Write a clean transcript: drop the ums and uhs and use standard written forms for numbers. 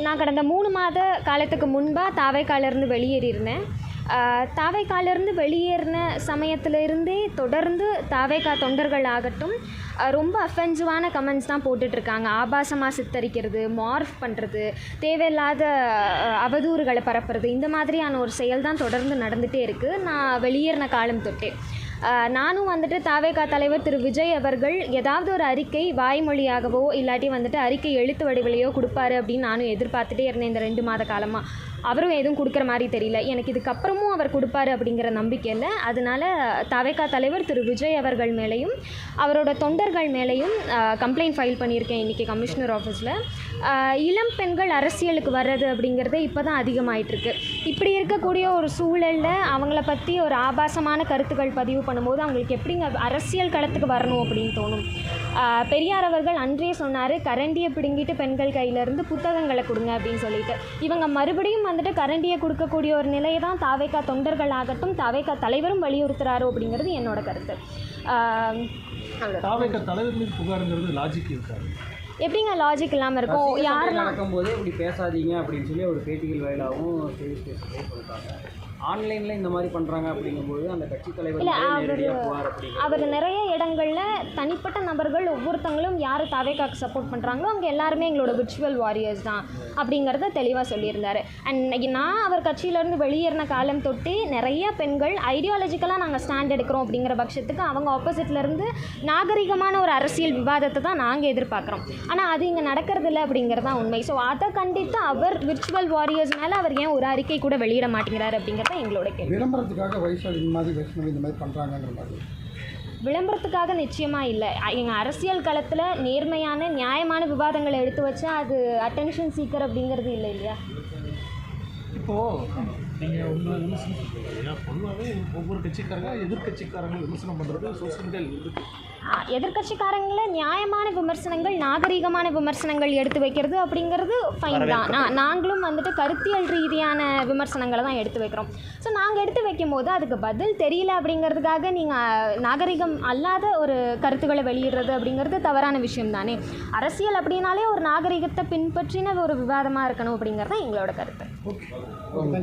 நான் கடந்த 3 மாத காலத்துக்கு முன்பாக தாவேக்காலேருந்து வெளியேறியிருந்தேன். தாவேக்காலேருந்து வெளியேறின சமயத்திலிருந்தே தொடர்ந்து தாவேக்கா தொண்டர்கள் ஆகட்டும் ரொம்ப அஃபென்சிவான கமெண்ட்ஸ் தான் போட்டுட்ருக்காங்க. ஆபாசமாக சித்தரிக்கிறது, மார்ஃப் பண்ணுறது, தேவையில்லாத அவதூறுகளை பரப்புறது, இந்த மாதிரியான ஒரு செயல் தான் தொடர்ந்து நடந்துகிட்டே இருக்குது நான் வெளியேறின காலம் தொட்டே. நானும் வந்துட்டு தாவேக்கா தலைவர் திரு விஜய் அவர்கள் ஏதாவது ஒரு அறிக்கை வாய்மொழியாகவோ இல்லாட்டி வந்துட்டு அறிக்கை எழுத்து வடிவிலையோ கொடுப்பாரு அப்படின்னு நானும் எதிர்பார்த்துட்டே இருந்தேன் இந்த 2 மாத காலமாக. அவரும் எதுவும் கொடுக்குற மாதிரி தெரியல. எனக்கு இதுக்கப்புறமும் அவர் கொடுப்பாரு அப்படிங்கிற நம்பிக்கை இல்லை. அதனால தாவேக்கா தலைவர் திரு விஜய் அவர்கள் மேலேயும் அவரோட தொண்டர்கள் மேலேயும் கம்ப்ளைண்ட் ஃபைல் பண்ணியிருக்கேன் இன்றைக்கி கமிஷனர் ஆஃபீஸில். இளம் பெண்கள் அரசியலுக்கு வர்றது அப்படிங்கிறது இப்போ தான் அதிகமாகிட்டுருக்கு. இப்படி இருக்கக்கூடிய ஒரு சூழலில் அவங்கள பற்றி ஒரு ஆபாசமான கருத்துக்கள் பதிவு பண்ணும்போது அவங்களுக்கு எப்படிங்க அரசியல் களத்துக்கு வரணும் அப்படின்னு தோணும். பெரியார் அவர்கள் அன்றே சொன்னார், கரண்டியை பிடுங்கிட்டு பெண்கள் கையிலேருந்து புத்தகங்களை கொடுங்க அப்படின்னு சொல்லிட்டு. இவங்க மறுபடியும் வந்துட்டு கரண்டியை கொடுக்கக்கூடிய ஒரு நிலையை தான் தாவேக்கா தொண்டர்கள் ஆகட்டும் தாவேக்கா தலைவரும் வலியுறுத்துறாரோ அப்படிங்கிறது என்னோட கருத்து. தாவேக்கா தலைவர் மீது புகாருங்கிறது லாஜிக் இருக்காது. எப்படிங்க லாஜிக் இல்லாமல் இருக்கும்? யாரெல்லாம் நடக்கும்போதே இப்படி பேசாதீங்க அப்படின்னு சொல்லி ஒரு பேட்டிகள் வாயிலாகவும் சொல்லிட்டாங்க. ஆன்லைனில் இந்த மாதிரி பண்ணுறாங்க அப்படிங்கும்போது அந்த கட்சி தலைவர் அவர் நிறைய இடங்களில் தனிப்பட்ட நபர்கள் ஒவ்வொருத்தங்களும் யார் தாவேக்காக்கு சப்போர்ட் பண்ணுறாங்களோ அவங்க எல்லாருமே எங்களோட விர்ச்சுவல் வாரியர்ஸ் தான் அப்படிங்கிறத தெளிவாக சொல்லியிருந்தார். அண்ட் நான் அவர் கட்சியிலேருந்து வெளியேறின காலம் தொட்டு நிறைய பெண்கள் ஐடியாலஜிக்கலாக நாங்கள் ஸ்டாண்ட் எடுக்கிறோம் அப்படிங்கிற பட்சத்துக்கு அவங்க ஆப்போசிட்லேருந்து நாகரிகமான ஒரு அரசியல் விவாதத்தை தான் நாங்கள் எதிர்பார்க்குறோம். ஆனால் அது இங்கே நடக்கிறது இல்லை அப்படிங்கிறது தான் உண்மை. ஸோ அதை கண்டித்து அவர் விர்ச்சுவல் வாரியர்ஸ் மேலே அவர் ஏன் ஒரு அறிக்கை கூட வெளியிட மாட்டேங்கிறார் அப்படிங்கிறத எங்களோட கேள்வி. விளம்பரத்துக்காக வைசாலி இந்த மாதிரி பண்ணுறாங்கன்ற மாதிரி விளம்பரத்துக்காக நிச்சயமாக இல்லை. எங்கள் அரசியல் களத்தில் நேர்மையான நியாயமான விவாதங்களை எடுத்து வச்சா அது அட்டென்ஷன் சீக்கர் அப்படிங்கிறது இல்லை இல்லையா? இப்போது நீங்கள் ஒன்று விமர்சனம் பண்ணுறீங்க. பொதுவாகவே ஒவ்வொரு கட்சிக்காரங்க எதிர்கட்சிக்காரங்க விமர்சனம் பண்ணுறது சோசியல் மீடியாவில் இருக்குது. எதிர்கட்சிக்காரங்களை நியாயமான விமர்சனங்கள் நாகரீகமான விமர்சனங்கள் எடுத்து வைக்கிறது அப்படிங்கிறது ஃபைன் தான். நாங்களும் வந்துட்டு கருத்தியல் ரீதியான விமர்சனங்களை தான் எடுத்து வைக்கிறோம். ஸோ நாங்கள் எடுத்து வைக்கும் போது அதுக்கு பதில் தெரியல அப்படிங்கிறதுக்காக நீங்கள் நாகரிகம் அல்லாத ஒரு கருத்துக்களை வெளியிடுறது அப்படிங்கிறது தவறான விஷயம் தானே. அரசியல் அப்படின்னாலே ஒரு நாகரிகத்தை பின்பற்றின ஒரு விவாதமாக இருக்கணும் அப்படிங்கிறது தான் எங்களோட கருத்து. ஓகே.